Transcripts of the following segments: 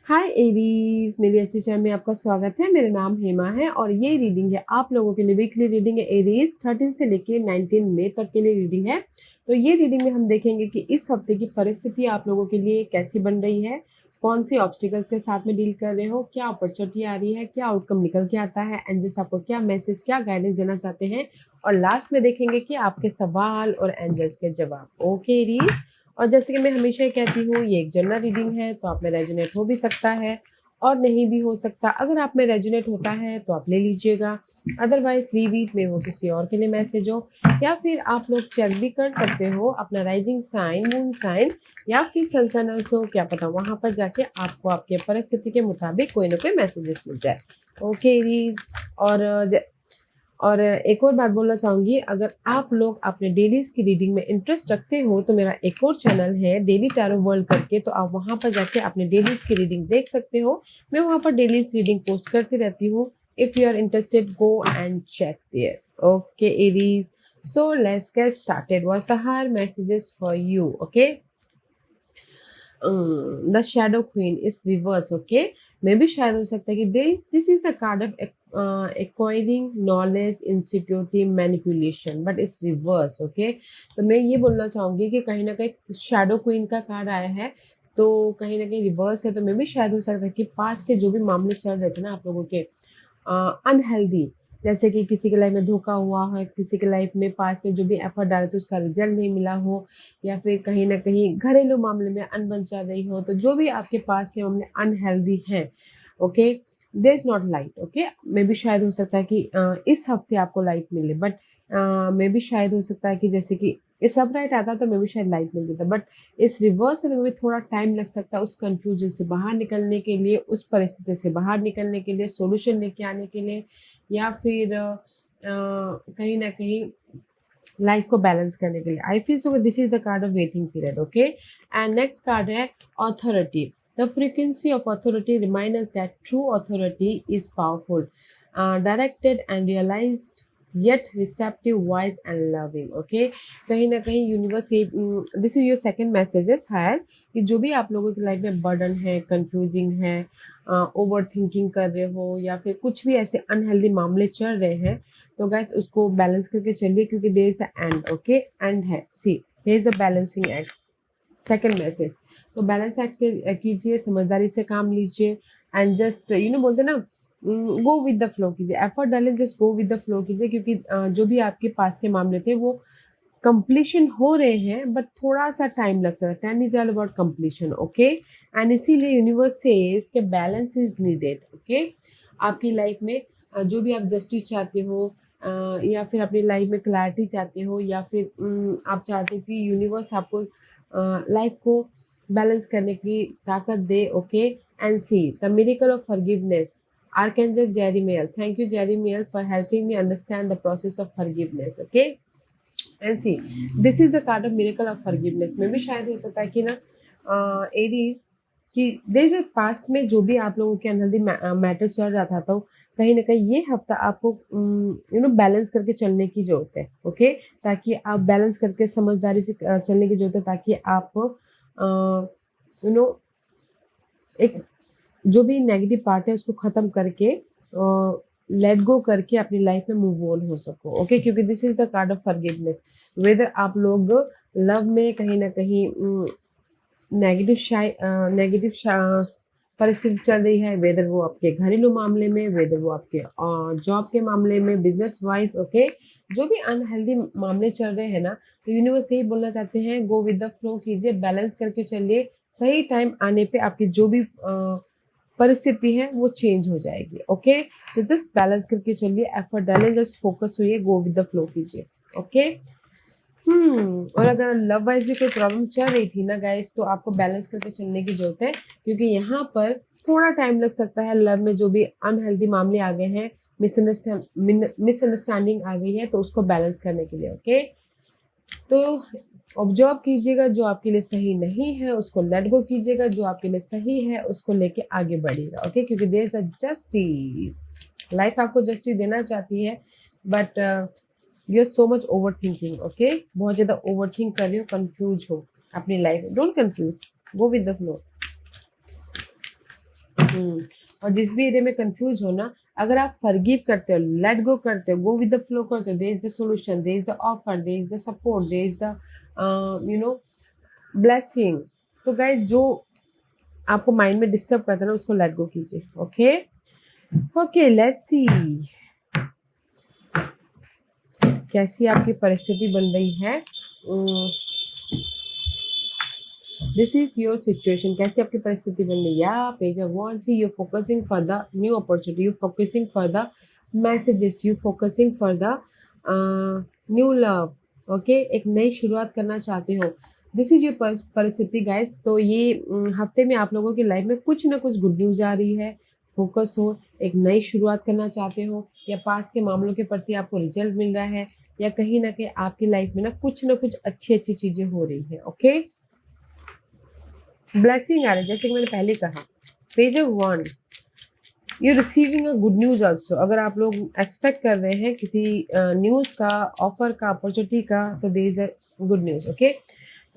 हाय Aries, मेरी astro channel में आपका स्वागत है। मेरा नाम हेमा है और ये रीडिंग है आप लोगों के लिए वीकली रीडिंग है। एरीज 13 से लेके 19 मई तक के लिए रीडिंग है। तो ये रीडिंग में हम देखेंगे कि इस हफ्ते की परिस्थिति आप लोगों के लिए कैसी बन रही है, कौन सी ऑब्स्टिकल्स के साथ में डील कर रहे हो, क्या अपॉर्चुनिटी आ रही है, क्या आउटकम निकल के आता है, एंजल्स आपको क्या मैसेज, क्या गाइडेंस देना चाहते हैं। और लास्ट में देखेंगे कि आपके सवाल और एंजल्स के जवाब। ओके एरीज, और जैसे कि मैं हमेशा ही कहती हूँ, ये एक जनरल रीडिंग है तो आप में रेजोनेट हो भी सकता है और नहीं भी हो सकता। अगर आप में रेजोनेट होता है तो आप ले लीजिएगा, अदरवाइज लीव इट में वो किसी और के लिए मैसेज हो। या फिर आप लोग चेक भी कर सकते हो अपना राइजिंग साइन, मून साइन या फिर सन साइन ऑल्सो, क्या पता वहां पर जाके आपको आपके परिस्थिति के मुताबिक कोई ना कोई मैसेजेस मिल जाए। ओके रीज, और एक और बात बोलना चाहूंगी, अगर आप लोग अपने डेलीज की रीडिंग में इंटरेस्ट रखते हो तो मेरा एक और चैनल है डेली टैरो वर्ल्ड करके, तो आप वहां पर जाके अपने डेलीज की रीडिंग देख सकते हो। मैं वहां पर डेलीज रीडिंग पोस्ट करती रहती हूँ। If you are interested, go and check there. Okay Aries, so let's get started. What's the higher messages for you? Okay, the shadow queen is reverse. Okay, मे भी शायद हो सकता है कि this is the card of acquiring knowledge, insecurity, manipulation, but it's reverse. Okay, तो मैं ये बोलना चाहूंगी कि कहीं ना कहीं शैडो क्वीन का कार्ड आया है तो कहीं ना कहीं रिवर्स है। तो मे भी शायद हो सकता है कि पास के जो भी मामले चल रहे थे ना आप लोगों के अनहेल्दी, जैसे कि किसी के लाइफ में धोखा हुआ है, किसी के लाइफ में पास में जो भी एफर्ट डाले थे उसका रिजल्ट नहीं मिला हो, या फिर कहीं ना कहीं घरेलू मामले में अनबन चल रही हो, तो जो भी आपके पास के मामले अनहेल्दी हैं, okay, there is not light. Okay, मे भी शायद हो सकता है कि इस हफ्ते आपको लाइट मिले, बट मे भी शायद हो सकता है कि जैसे कि इस सब राइट आता तो मे भी शायद लाइट मिल जाता, बट इस रिवर्स से तो थोड़ा टाइम लग सकता है उस कंफ्यूजन से बाहर निकलने के लिए, उस परिस्थिति से बाहर निकलने के लिए, सॉल्यूशन लेके आने के लिए, या फिर कहीं ना कहीं लाइफ को बैलेंस करने के लिए। I feel so this is the card of waiting period. Okay, and next card है authority. The frequency of authority remind us that true authority is powerful, directed and realised, yet receptive, wise and loving. Okay, कहीं ना कहीं universe ये this is your second messages है कि जो भी आप लोगों की लाइफ में बर्डन है, कंफ्यूजिंग है, ओवर थिंकिंग कर रहे हो, या फिर कुछ भी ऐसे अनहेल्दी मामले चल रहे हैं, तो गाइस उसको बैलेंस करके चलिए, क्योंकि there is the end. Okay, and है, see there is the balancing act. Second message, तो बैलेंस एक्ट कीजिए, समझदारी से काम लीजिए, एंड जस्ट बोलते ना, गो विद द फ्लो कीजिए, एफर्ट डालें, just go with the flow कीजिए, क्योंकि जो भी आपके पास के मामले थे वो कंप्लीशन हो रहे हैं, बट थोड़ा सा टाइम लग सकता है। Time is all about completion. Okay, and इसीलिए यूनिवर्स सेज के बैलेंस इज नीडेड। ओके, आपकी लाइफ में जो भी आप जस्टिस चाहते हो, या फिर अपनी लाइफ में क्लैरिटी चाहते हो, या फिर आप चाहते हो कि यूनिवर्स आपको लाइफ को बैलेंस करने की ताकत दे। Okay, and see the miracle of forgiveness. Archangel Jeremiel, thank you Jeremiel for helping me understand the process of forgiveness. Okay, and see this is the card of miracle of forgiveness। में भी शायद हो सकता है कि ना Aries कि देर past में जो भी आप लोगों के अनहेल्दी मैटर चल रहा था, तो कहीं ना कहीं ये हफ्ता आपको बैलेंस करके चलने की जरूरत है। ओके, ताकि आप बैलेंस करके समझदारी से चलने की जरूरत है, ताकि आप एक जो भी नेगेटिव पार्ट है उसको खत्म करके लेट गो करके अपनी लाइफ में मूव ऑन हो सको। ओके, क्योंकि this is the card of forgiveness. Whether आप लोग लव में कहीं ना कहीं नेगेटिव परिस्थिति चल रही है, वेदर वो आपके घरेलू मामले में, वेदर वो आपके जॉब के मामले में, बिजनेस वाइज। ओके, जो भी अनहेल्दी मामले चल रहे हैं ना, तो यूनिवर्स यही बोलना चाहते हैं, गो विद द फ्लो कीजिए, बैलेंस करके चलिए, सही टाइम आने पे आपकी जो भी परिस्थिति है वो चेंज हो जाएगी। ओके, तो जस्ट बैलेंस करके चलिए, एफर्ट डालें, जस्ट फोकस हुई, गो विद द फ्लो कीजिए। ओके, और अगर लव वाइज भी कोई प्रॉब्लम चल रही थी ना गाइस, तो आपको बैलेंस करके चलने की जरूरत है, क्योंकि यहाँ पर थोड़ा टाइम लग सकता है। लव में जो भी अनहेल्दी मामले आ गए हैं, मिसअंडरस्टैंडिंग आ गई है, तो उसको बैलेंस करने के लिए। ओके, तो ऑब्जर्व कीजिएगा, जो आपके लिए सही नहीं है उसको लेट गो कीजिएगा, जो आपके लिए सही है उसको लेके आगे बढ़िएगा। ओके, क्योंकि there is a justice, life आपको जस्टिस देना चाहती है, but you are so much overthinking. Okay, बहुत ज़्यादा ओवर थिंक कर रहे हो, कंफ्यूज हो अपनी life. Don't confuse, go with the flow. और जिस भी एरिया में कंफ्यूज हो ना, अगर आप फॉरगिव करते हो, लेट गो करते हो, गो विद द फ्लो करते हो, there is the solution, there is the offer, there is the support, there is the you know blessing. तो गाइज जो आपको माइंड में डिस्टर्ब करता है ना, उसको लेट गो कीजिए। ओके ओके, लेट्स सी कैसी आपकी परिस्थिति बन रही है। दिस इज योर सिचुएशन, कैसी आपकी परिस्थिति बन रही है। या page of wands, you focusing for the new opportunity, you focusing for the messages, you focusing for the new love. Okay, एक नई शुरुआत करना चाहते हो। दिस इज योर परिस्थिति गाइस। तो ये हफ्ते में आप लोगों की लाइफ में कुछ ना कुछ गुड न्यूज आ रही है। फोकस हो, एक नई शुरुआत करना चाहते हो, या पास्ट के मामलों के प्रति आपको रिजल्ट मिल रहा है, या कहीं ना कहीं आपकी लाइफ में ना कुछ अच्छी अच्छी चीजें हो रही है। ओके, ब्लेसिंग आ रहा है, जैसे कि मैंने पहले कहा। Page of wands, you receiving a good news also. अगर आप लोग एक्सपेक्ट कर रहे हैं किसी न्यूज का, ऑफर का, अपॉर्चुनिटी का, तो there is a good news. Okay,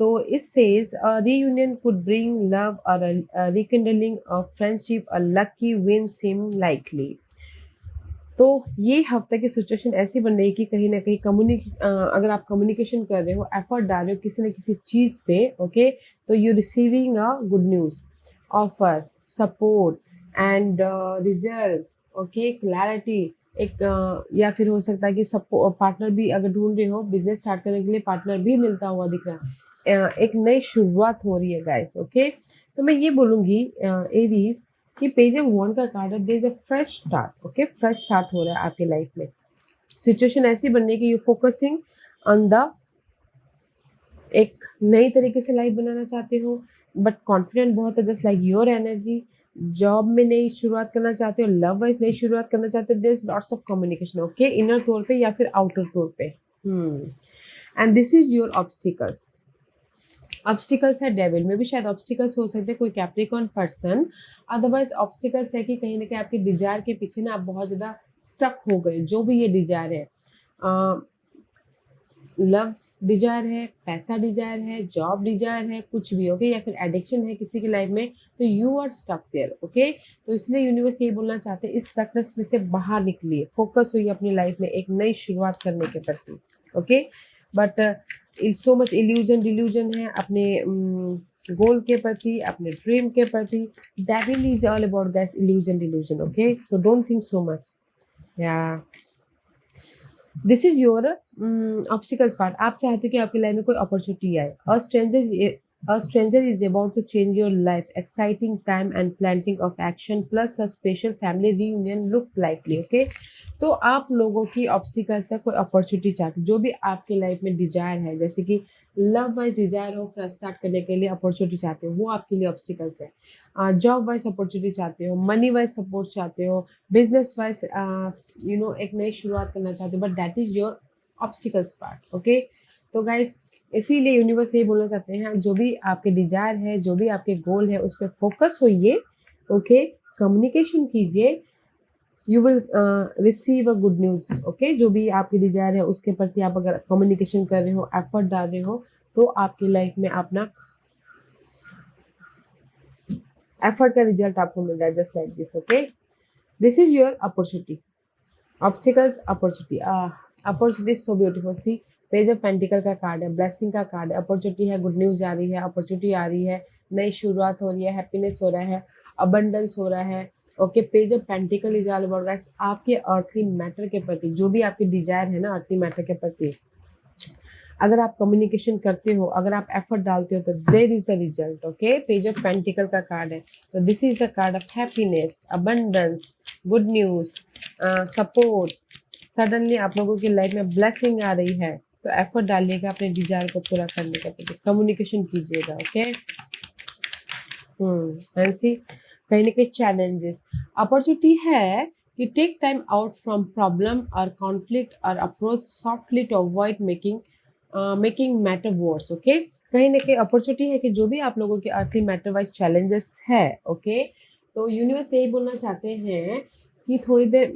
तो it says reunion could bring love और rekindling of friendship, a lucky win seem likely. तो ये हफ्ते की सिचुएशन ऐसी बन रही है कि कहीं ना कहीं अगर आप कम्युनिकेशन कर रहे हो, एफर्ट डाल रहे हो किसी न किसी चीज़ पे, ओके, तो you receiving a good news, offer, support and result. Okay, clarity, एक या फिर हो सकता है कि पार्टनर भी अगर ढूंढ रहे हो, बिजनेस स्टार्ट करने के लिए पार्टनर भी मिलता हुआ दिख रहा है। एक नई शुरुआत हो रही है गाइस। ओके, तो मैं ये बोलूँगी एरीज कि पेज ऑफ वॉन्ड का कार्ड है, there is a fresh start. Okay, fresh start हो रहा है आपकी लाइफ में। सिचुएशन ऐसी बनने की यू फोकसिंग ऑन द एक नई तरीके से लाइफ बनाना चाहते हो, बट कॉन्फिडेंट बहुत है, just like your energy. Job में नई शुरुआत करना चाहते हो, लव वाइज नई शुरुआत करना चाहते हो, there is lots of communication. Okay, inner तौर पे या फिर आउटर तौर पे। And this is your obstacles. Obstacles है डेविल में भी, शायद ऑब्स्टिकल्स हो सकते हैं कोई कैप्रिकॉर्न पर्सन। अदरवाइज ऑब्स्टिकल्स है कि कहीं ना कहीं आपके डिजायर के पीछे ना आप बहुत ज़्यादा स्टक हो गए। जो भी ये डिजायर है, लव डिजायर है, पैसा डिजायर है, जॉब डिजायर है, कुछ भी। ओके, या फिर एडिक्शन है किसी की लाइफ में, तो you are stuck there. Okay, तो इसलिए यूनिवर्स ये बोलना चाहते हैं, इस स्टकनेस में से बाहर निकलिए, फोकस हुई अपनी लाइफ में एक नई शुरुआत करने के प्रति। Okay, but so much illusion delusion है अपने गोल के प्रति, अपने ड्रीम के प्रति। Devil is all about that illusion delusion. Okay, so don't think so much. या this is your obstacles part. आप चाहते हो कि आपकी लाइफ में कोई अपॉर्चुनिटी आए। A stranger is about to change your life. Exciting time and planting of action plus a special family reunion look likely. Okay, तो आप लोगों की ऑब्स्टिकल्स है, कोई अपॉर्चुनिटी चाहते, जो भी आपकी लाइफ में डिजायर है, जैसे कि लव वाइज डिजायर हो, फ्रेश स्टार्ट करने के लिए अपॉर्चुनिटी चाहते हो, वो आपके लिए ऑब्स्टिकल्स है। जॉब वाइज अपॉर्चुनिटी चाहते हो, मनी वाइज सपोर्ट चाहते हो, बिजनेस वाइज एक नई शुरुआत करना चाहते हो, but that is your obstacles part. Okay, तो गाइस इसीलिए यूनिवर्स ये बोलना चाहते हैं, जो भी आपके डिजायर है, जो भी आपके गोल है, उस पर फोकस होइए। ओके, कम्युनिकेशन कीजिए, you will receive a good news. Okay, जो भी आपकी डिजायर है उसके प्रति आप अगर कम्युनिकेशन कर रहे हो, एफर्ट डाल रहे हो, तो आपकी लाइफ में अपना एफर्ट का रिजल्ट आपको मिल रहा है, just like this. Okay, this is your opportunity, obstacles, opportunity. Opportunity so beautiful. See, page of pentacle का कार्ड है, ब्लेसिंग का कार्ड है, अपॉर्चुनिटी है, गुड न्यूज आ रही है, अपॉर्चुनिटी आ रही है, नई शुरुआत हो रही है, हैप्पीनेस हो रहा है, अबंडेंस हो रहा है। Okay, page of pentacle is all about guys आपके अर्थली मैटर के प्रति, जो भी आपकी डिजायर है ना अर्थली मैटर के प्रति, अगर आप कम्युनिकेशन करते हो, अगर आप एफर्ट डालते हो, तो there is the result. Okay, page of pentacle का कार्ड है, तो this is the card of happiness, abundance, good news, support. Suddenly आप लोगों की लाइफ में ब्लेसिंग आ रही है, तो एफर्ट डालिएगा अपने डिजायर को पूरा करने के प्रति, कम्युनिकेशन कीजिएगा। ओके, ऐसी कहीं ना कहीं चैलेंजेस, अपॉर्चुनिटी है कि take time out from problem और कॉन्फ्लिक्ट और approach softly to avoid making matter worse. Okay, कहीं ना कहीं अपॉर्चुनिटी है कि जो भी आप लोगों के अर्थली मैटर वाइज चैलेंजेस है, ओके, तो यूनिवर्स यही बोलना चाहते हैं कि थोड़ी देर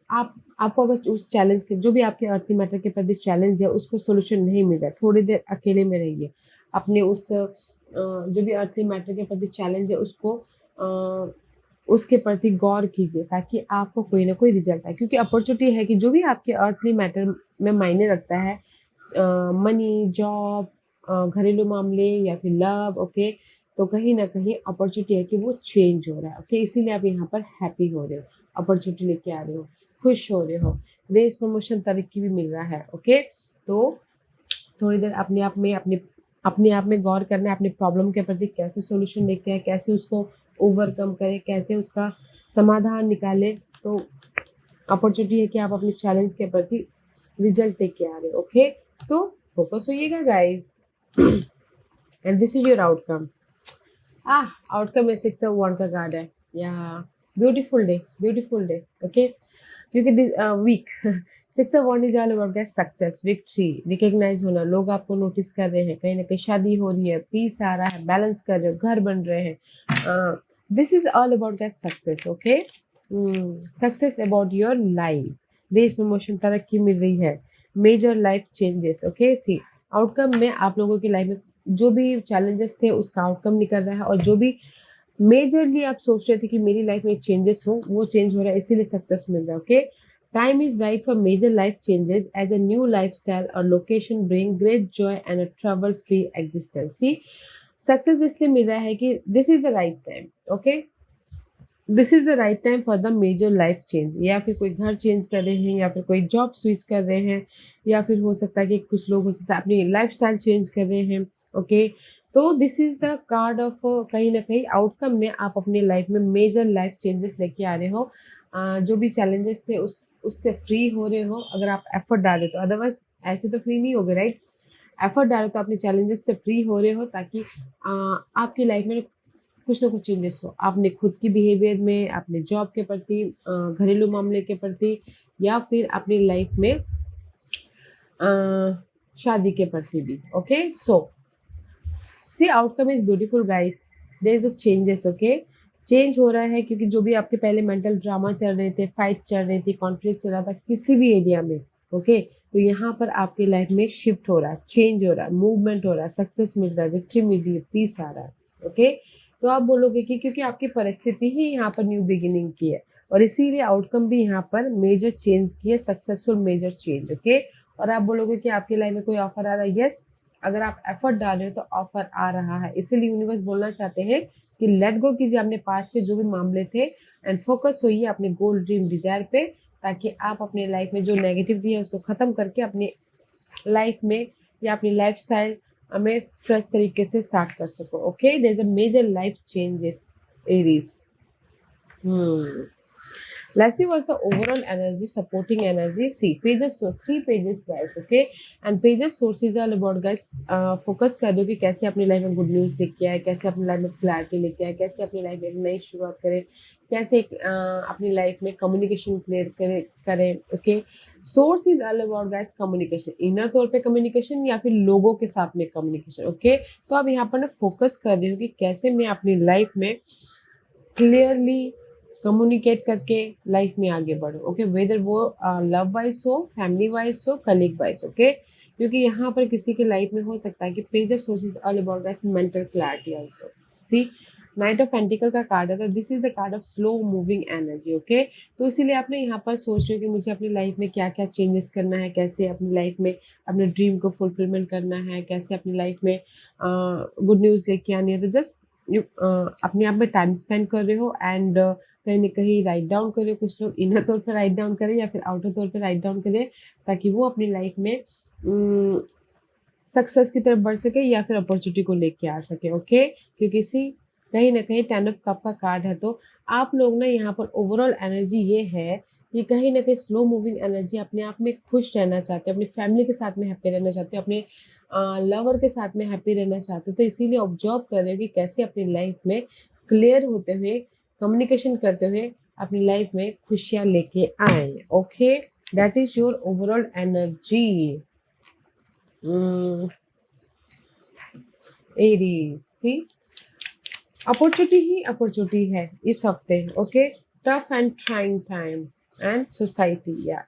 आपको अगर उस चैलेंज के, जो भी आपके अर्थली मैटर के प्रति चैलेंज है, उसको सोल्यूशन नहीं मिल रहा है, थोड़ी देर अकेले में रहिए, अपने उस जो भी अर्थली मैटर के प्रति चैलेंज है उसको उसके प्रति गौर कीजिए ताकि आपको कोई ना कोई रिजल्ट आए, क्योंकि अपॉर्चुनिटी है कि जो भी आपके अर्थली मैटर में मायने रखता है, मनी, जॉब, घरेलू मामले या फिर लव, ओके, तो कहीं ना कहीं अपॉर्चुनिटी है कि वो चेंज हो रहा है, ओके, इसीलिए आप यहाँ पर हैप्पी हो रहे हो, अपॉर्चुनिटी लेके आ रहे हो, खुश हो रहे हो, रेस प्रमोशन तरक्की भी मिल रहा है, ओके। तो थोड़ी देर अपने आप में गौर करना है, अपने प्रॉब्लम के प्रति कैसे सॉल्यूशन लेके आए, कैसे उसको ओवरकम करें, कैसे उसका समाधान निकालें। तो अपॉर्चुनिटी है कि आप अपने चैलेंज के प्रति रिजल्ट लेके आ रहे हो, ओके। तो फोकस होइएगा guys, and this is your outcome. Outcome में 6 of Wands का कार्ड है, या ब्यूटीफुल डे, ओके। क्योंकि this week 6 of Wands is all about success, victory, recognise होना, लोग आपको नोटिस कर रहे हैं, कहीं ना कहीं शादी हो रही है, पीस आ रहा है, बैलेंस कर रहे हो, घर बन रहे हैं, this is all about success, okay. Success about your life, raise promotion तरक्की मिल रही है, major life changes, okay. See outcome में आप लोगों की लाइफ में जो भी चैलेंजेस थे उसका आउटकम निकल रहा है, और जो भी मेजरली आप सोच रहे थे कि मेरी लाइफ में चेंजेस हो, वो चेंज हो रहा है, इसीलिए सक्सेस मिल रहा है, okay. Time is right for major life changes as a new life style और location bring great joy and a trouble free existence. Success इसलिए मिल रहा है कि this is the right time, okay, this is the right time for the major life change. या फिर कोई घर चेंज कर रहे हैं, या फिर कोई जॉब स्विच कर रहे हैं, या फिर हो सकता है कि कुछ लोग हो सकता है अपनी लाइफ स्टाइल चेंज कर रहे हैं, ओके। तो this is the card of कहीं ना कहीं आउटकम में आप अपनी लाइफ में मेजर लाइफ चेंजेस लेके आ रहे हो, जो भी चैलेंजेस थे उससे फ्री हो रहे हो, अगर आप एफर्ट डाले तो, अदरवाइज ऐसे तो फ्री नहीं हो गए, राइट। एफर्ट डालो तो अपने चैलेंजेस से फ्री हो रहे हो, ताकि आपकी लाइफ में कुछ ना कुछ चेंजेस हो, आपने खुद की बिहेवियर में, अपने जॉब के प्रति, घरेलू मामले के प्रति, या फिर अपनी लाइफ में शादी के प्रति भी, okay. So see outcome is beautiful guys, there is a changes, okay. Change हो रहा है क्योंकि जो भी आपके पहले मेंटल ड्रामा चल रहे थे, फाइट चल रही थी, कॉन्फ्लिक्ट चल रहा था किसी भी एरिया में, ओके, तो यहाँ पर आपकी लाइफ में शिफ्ट हो रहा है, चेंज हो रहा है, मूवमेंट हो रहा है, सक्सेस मिल रहा है, विक्ट्री मिल रही है, पीस आ रहा है, ओके। तो आप बोलोगे कि क्योंकि आपकी परिस्थिति ही यहाँ पर न्यू बिगिनिंग की है, और इसीलिए आउटकम भी यहाँ पर मेजर चेंज की है, सक्सेसफुल मेजर चेंज, ओके। और आप बोलोगे कि आपकी लाइफ में कोई ऑफर आ रहा है, यस, अगर आप एफर्ट डाल रहे हो तो ऑफर आ रहा है, इसीलिए यूनिवर्स बोलना चाहते हैं कि लेट गो कीजिए अपने पास्ट के जो भी मामले थे, एंड फोकस होइए अपने गोल, ड्रीम, डिजायर पे, ताकि आप अपने लाइफ में जो नेगेटिविटी है उसको खत्म करके अपनी लाइफ में या अपनी लाइफ स्टाइल में फ्रेश तरीके से स्टार्ट कर सको, okay. There is a major life changes, Aries. Let's see what's the overall energy, supporting energy. See, page of source, 3 pages guys, okay, and page of source is all about guys, focus कर दो कि कैसे अपनी life में good news लेके आए, कैसे अपनी लाइफ में क्लैरिटी लेके आए, कैसे अपनी लाइफ में एक नई शुरुआत करें, कैसे अपनी लाइफ में कम्युनिकेशन क्लियर करें, okay. Source is all about guys communication, inner तौर पे कम्युनिकेशन या फिर लोगों के साथ में कम्युनिकेशन, ओके। तो आप यहाँ पर ना फोकस कर रहे हो कि कैसे मैं अपनी लाइफ में क्लियरली कम्युनिकेट करके लाइफ में आगे बढ़ो, ओके, वेदर वो लव वाइज हो, फैमिली वाइज हो, कलीग वाइज, ओके। क्योंकि यहाँ पर किसी की लाइफ में हो सकता है कि page of swords all about guys mental clarity also. See knight of pentacle का कार्ड है, तो this is the card of slow moving energy, okay. तो इसीलिए आपने यहाँ पर सोच रहे हो कि मुझे अपनी लाइफ में क्या क्या चेंजेस करना है, कैसे अपनी लाइफ में अपने ड्रीम को फुलफिलमेंट करना है, कैसे अपनी लाइफ में गुड न्यूज़ लेके आनी है। तो जस्ट अपने आप में टाइम स्पेंड कर रहे हो, एंड कहीं ना कहीं राइट डाउन करें, कुछ लोग इनर तौर पर राइट डाउन करें या फिर आउटर तौर पर राइट डाउन करें, ताकि वो अपनी लाइफ में सक्सेस की तरफ बढ़ सके या फिर अपॉर्चुनिटी को लेके आ सके, ओके। क्योंकि सी कहीं ना कहीं 10 of कप का कार्ड है, तो आप लोग ना यहाँ पर ओवरऑल एनर्जी ये है कि कहीं ना कहीं स्लो मूविंग एनर्जी, अपने आप में खुश रहना चाहते हो, अपनी फैमिली के साथ में हैप्पी रहना चाहते हो, अपने लवर के साथ में हैप्पी रहना चाहते हो, तो इसीलिए ऑब्जर्व कर रहे हो कि कैसे अपनी लाइफ में क्लियर होते हुए, कम्युनिकेशन करते हुए अपनी लाइफ में खुशियाँ लेके आए, okay. That is your overall energy, Aries. See opportunity ही अपॉर्चुनिटी है इस हफ्ते, okay. Tough and trying time and society, या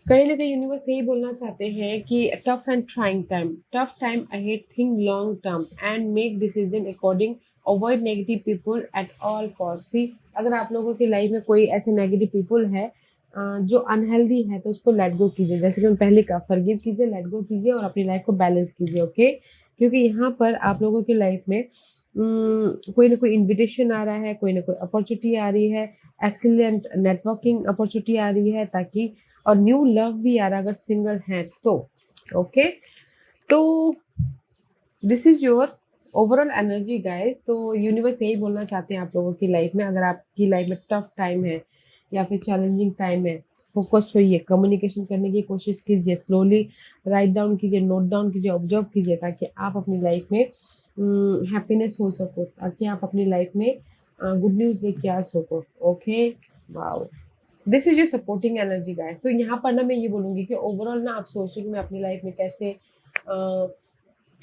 कहीं ना कहीं यूनिवर्स यही बोलना चाहते हैं कि tough and trying time, tough time ahead, think long term and make decision according avoid negative people at all cost. See, अगर आप लोगों की लाइफ में कोई ऐसे नेगेटिव पीपल है जो अनहेल्दी है, तो उसको लेट गो कीजिए। जैसे कि मैं पहले कहा, फॉरगिव कीजिए, लेट गो कीजिए और अपनी लाइफ को बैलेंस कीजिए। ओके, क्योंकि यहाँ पर आप लोगों की लाइफ में कोई ना कोई इनविटेशन आ रहा है, कोई ना कोई अपॉर्चुनिटी आ रही है, एक्सीलेंट नेटवर्किंग अपॉर्चुनिटी आ रही है, ताकि और न्यू लव भी आ रहा है अगर सिंगल हैं तो। ओके, तो this is your overall energy guys. तो यूनिवर्स यही बोलना चाहते हैं आप लोगों की लाइफ में, अगर आपकी लाइफ में टफ टाइम है या फिर चैलेंजिंग टाइम है, फोकस होइए, कम्युनिकेशन करने की कोशिश कीजिए, स्लोली राइट डाउन कीजिए, नोट डाउन कीजिए, ऑब्जर्व कीजिए, ताकि आप अपनी लाइफ में हैप्पीनेस हो सको, ताकि आप अपनी लाइफ में गुड न्यूज़ लेके आ सको। Okay, wow, this is your supporting energy guys. तो यहाँ पर ना मैं ये बोलूँगी कि ओवरऑल ना आप सोचो कि मैं अपनी लाइफ में कैसे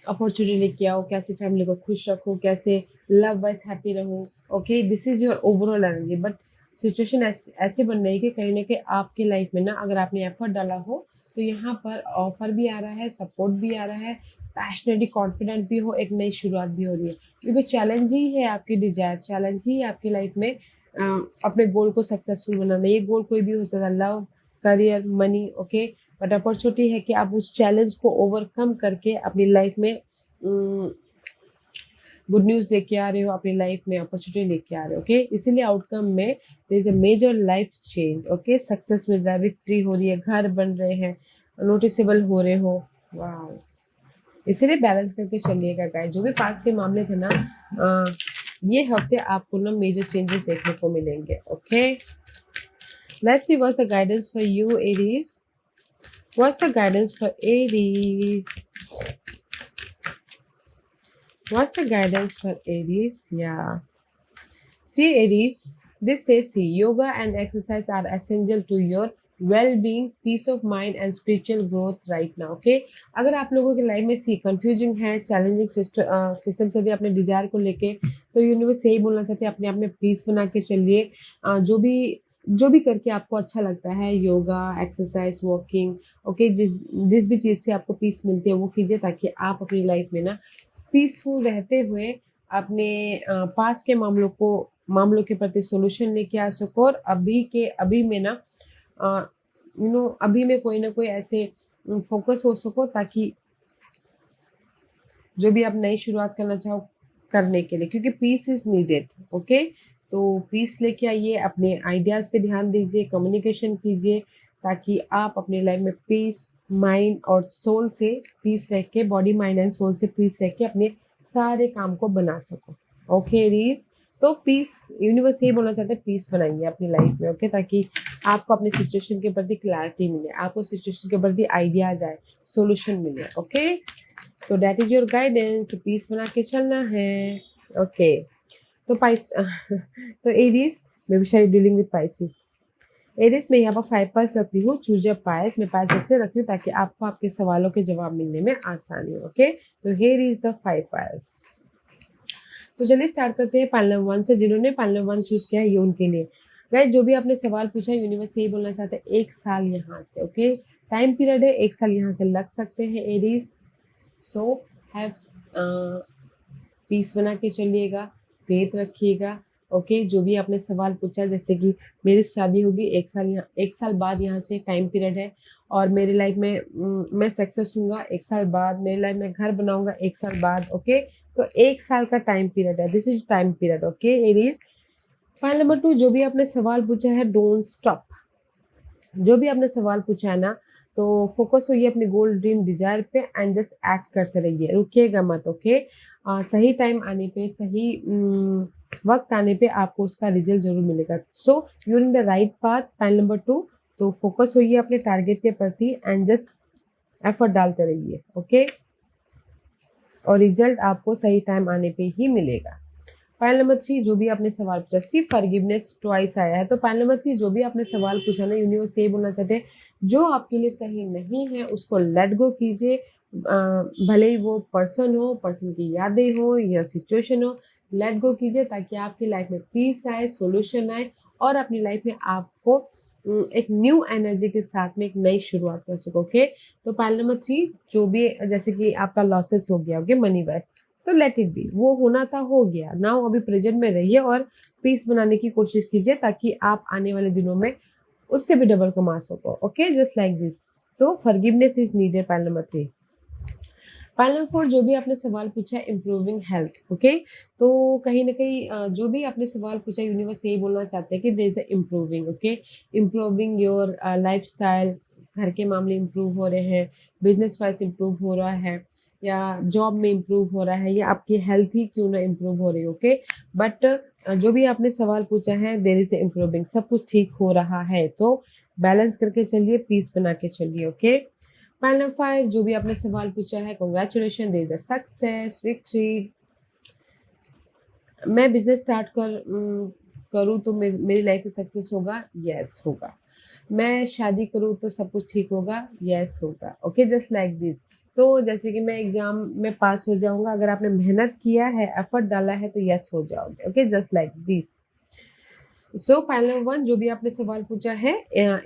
अपॉर्चुनिटी लेके आओ, कैसे फैमिली को खुश रखो, कैसे लव वाइज हैप्पी रहूँ। Okay, this is your overall energy. But situation ऐसे बन रही है कि कहीं ना कहीं आपकी लाइफ में ना, अगर आपने एफर्ट डाला हो तो यहाँ पर ऑफर भी आ रहा है, सपोर्ट भी आ रहा है, पैशनेटली कॉन्फिडेंट भी हो, एक नई शुरुआत भी हो रही है। क्योंकि चैलेंज ही है आपकी डिजायर, चैलेंज ही है आपकी लाइफ में अपने गोल को सक्सेसफुल बनाना। ये गोल कोई भी हो सकता है, love, career, money. Okay, but opportunity है कि आप उस चैलेंज को ओवरकम करके अपनी लाइफ में गुड न्यूज़ लेके आ रहे हो, अपनी लाइफ में अपॉर्चुनिटी लेके आ रहे हो। ओके, इसीलिए आउटकम में there is a major life change. Okay, success मिल रहा है, विक्ट्री हो रही है, घर बन रहे हैं, नोटिसेबल हो रहे हो। वाह, इसीलिए बैलेंस करके चलिएगा गाइस। जो भी पास के मामले थे ना, ये हफ्ते आपको ना मेजर चेंजेस देखने को मिलेंगे। Okay, let's see what's the guidance for you Aries. What's the guidance for Aries? What's the guidance for Aries? Yeah. See, Aries, this says, see, yoga and exercise are essential to your well-being, peace of mind and spiritual growth right now. Okay? अगर आप लोगों की life में सी confusing है, challenging system चल रही है अपने डिजायर को लेके, तो यूनिवर्स यही बोलना चाहते हैं, अपने आप में पीस बना के चलिए। जो भी करके आपको अच्छा लगता है, योगा, एक्सरसाइज, वॉकिंग, ओके, जिस भी चीज़ से आपको पीस मिलती है वो कीजिए, ताकि आप अपनी लाइफ में ना पीसफुल रहते हुए अपने पास के मामलों के प्रति सॉल्यूशन लेके आ सको, और अभी में ना अभी में कोई ना कोई ऐसे फोकस हो सको, ताकि जो भी आप नई शुरुआत करना चाहो करने के लिए, क्योंकि पीस इज नीडेड। ओके, तो पीस लेके आइए, अपने आइडियाज़ पे ध्यान दीजिए, कम्युनिकेशन कीजिए, ताकि आप अपनी लाइफ में पीस, माइंड और सोल से पीस रह के, बॉडी, माइंड एंड सोल से पीस रह के अपने सारे काम को बना सको। ओके रीज, तो पीस, यूनिवर्स ये बोलना चाहते हैं, पीस बनाइए अपनी लाइफ में। ओके, ताकि आपको अपनी सिचुएशन के प्रति क्लैरिटी मिले, आपको सिचुएशन के प्रति आइडियाज आए, सोल्यूशन मिले। ओके, तो that is your guidance, peace बना के चलना है। ओके, तो तो एरीज, मे बी शायद डीलिंग विद पाइसिस। एरीज में यहाँ पर 5 पास रखती हूँ, चूज अ पाइस। मैं पाइस इसलिए रखती हूँ ताकि आपको आपके सवालों के जवाब मिलने में आसानी हो। ओके, तो हेयर इज द 5 पाइस। तो चलिए स्टार्ट करते हैं पाइल नंबर 1 से। जिन्होंने पाइल नंबर 1 चूज किया है, ये उनके लिए गाइस, जो भी आपने सवाल पूछा, यूनिवर्स यही बोलना चाहते हैं, 1 साल यहाँ से। ओके, टाइम पीरियड है, 1 साल यहाँ से लग सकते हैं एरीज। सो हैव पीस बना के चलिएगा, फेथ रखिएगा। ओके, जो भी आपने सवाल पूछा, जैसे कि मेरी शादी होगी 1 साल बाद, यहाँ से टाइम पीरियड है, और मेरी लाइफ में मैं सक्सेस हूँगा 1 साल बाद, मेरी लाइफ में घर बनाऊंगा 1 साल बाद। ओके, तो 1 साल का टाइम पीरियड है, this is time period. Okay Aries, point number 2, जो भी आपने सवाल पूछा है, डोंट स्टॉप। जो भी आपने सवाल पूछा है ना, तो फोकस होइए अपने गोल, ड्रीम, डिजायर पे एंड जस्ट एक्ट करते रहिए, रुकिएगा मत। ओके, सही टाइम आने पे, सही वक्त आने पे आपको उसका रिजल्ट जरूर मिलेगा। So you're in the right path, point number 2। तो फोकस होइए अपने टारगेट के प्रति एंड जस्ट एफर्ट डालते रहिए। ओके, और रिजल्ट आपको सही टाइम आने पे ही मिलेगा। पॉइंट नंबर 3, जो भी आपने सवाल पूछा, सिर्फ फॉरगिवनेस ट्वाइस आया है। तो पॉइंट नंबर 3, जो भी आपने सवाल पूछा ना, यूनिवर्स ये बोलना चाहते हैं, जो आपके लिए सही नहीं है उसको लेट गो कीजिए। भले ही वो पर्सन की यादें हो या सिचुएशन हो, लेट गो कीजिए, ताकि आपकी लाइफ में पीस आए, सोल्यूशन आए, और अपनी लाइफ में आपको एक न्यू एनर्जी के साथ में एक नई शुरुआत कर सको। ओके, तो पॉइंट नंबर 3, जो भी, जैसे कि आपका लॉसेस हो गया, ओके, मनी वाइज, तो लेट इट बी, वो होना था हो गया। नाउ अभी प्रेजेंट में रहिए और पीस बनाने की कोशिश कीजिए ताकि आप आने वाले दिनों में उससे भी डबल कमा सको। Okay, just like this. तो forgiveness is needed, point number 3। Point number 4, जो भी आपने सवाल पूछा, इम्प्रूविंग हेल्थ। ओके, तो कहीं ना कहीं जो भी आपने सवाल पूछा, यूनिवर्स यही बोलना चाहते हैं कि there is a improving. Okay, improving your lifestyle, घर के मामले इम्प्रूव हो रहे हैं, बिजनेस वाइज इम्प्रूव हो रहा है, या जॉब में इम्प्रूव हो रहा है, या आपकी हेल्थ ही क्यों ना इम्प्रूव हो रही है। ओके, बट जो भी आपने सवाल पूछा है, देयर इज अ इम्प्रूविंग, सब कुछ ठीक हो रहा है। तो बैलेंस करके चलिए, पीस बना के चलिए। ओके, पॉइंट नंबर 5, जो भी आपने सवाल पूछा है, congratulation, there is a success, victory. मैं बिजनेस स्टार्ट करूँ तो मेरी लाइफ में सक्सेस होगा, यस होगा। मैं शादी करूँ तो सब कुछ ठीक होगा, यस होगा। Okay, just like this. तो जैसे कि मैं एग्जाम में पास हो जाऊंगा, अगर आपने मेहनत किया है, एफर्ट डाला है, तो यस हो जाओगे। Okay, just like this. So point number 1, जो भी आपने सवाल पूछा है,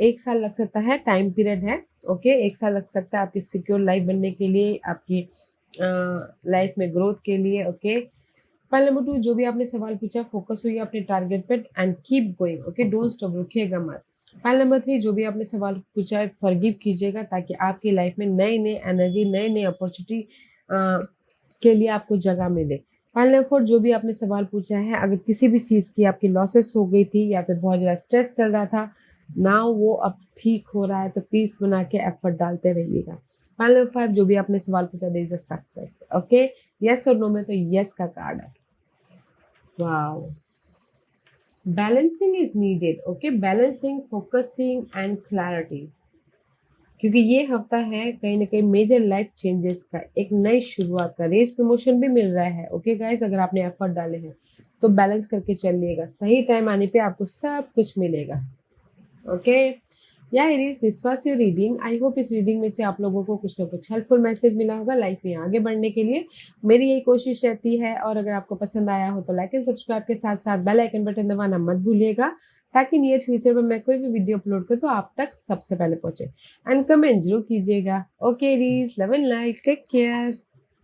1 साल लग सकता है, टाइम पीरियड है। ओके, 1 साल लग सकता है आपकी सिक्योर लाइफ बनने के लिए, आपकी लाइफ में ग्रोथ के लिए। ओके, पॉइंट नंबर 2, जो भी आपने सवाल पूछा, फोकस हुई अपने टारगेट पे and keep going. Okay, don't stop, रुकिएगा मत। पॉइंट नंबर 3, जो भी आपने सवाल पूछा है, फॉरगिव कीजिएगा ताकि आपकी लाइफ में नई नई एनर्जी, नई नई अपॉर्चुनिटी के लिए आपको जगह मिले। पॉइंट नंबर 4, जो भी आपने सवाल पूछा है, अगर किसी भी चीज़ की आपकी लॉसेस हो गई थी या फिर बहुत ज़्यादा स्ट्रेस चल रहा था, ना वो अब ठीक हो रहा है, तो पीस बना के एफर्ट डालते रहिएगा। पॉइंट नंबर 5, जो भी आपने सवाल पूछा, there is a success. Okay, yes और नो में तो यस का कार्ड है। Wow, balancing is needed. Okay, balancing, focusing and clarity, क्योंकि ये हफ्ता है कहीं ना कहीं मेजर लाइफ चेंजेस का, एक नई शुरुआत का, रेस प्रमोशन भी मिल रहा है। ओके गाइस, अगर आपने एफर्ट डाले हैं तो बैलेंस करके चलिएगा, सही टाइम आने पे आपको सब कुछ मिलेगा। ओके, या it is this was your reading. I hope इस रीडिंग में से आप लोगों को कुछ ना कुछ हेल्पफुल मैसेज मिला होगा लाइफ में आगे बढ़ने के लिए। मेरी यही कोशिश रहती है, और अगर आपको पसंद आया हो तो लाइक एंड सब्सक्राइब के साथ साथ बेल आइकन बटन दबाना मत भूलिएगा, ताकि नियर फ्यूचर में मैं कोई भी वीडियो अपलोड करूँ तो आप तक सबसे पहले पहुंचे। एंड कमेंट जरूर कीजिएगा। Okay Aries, love and like, take care.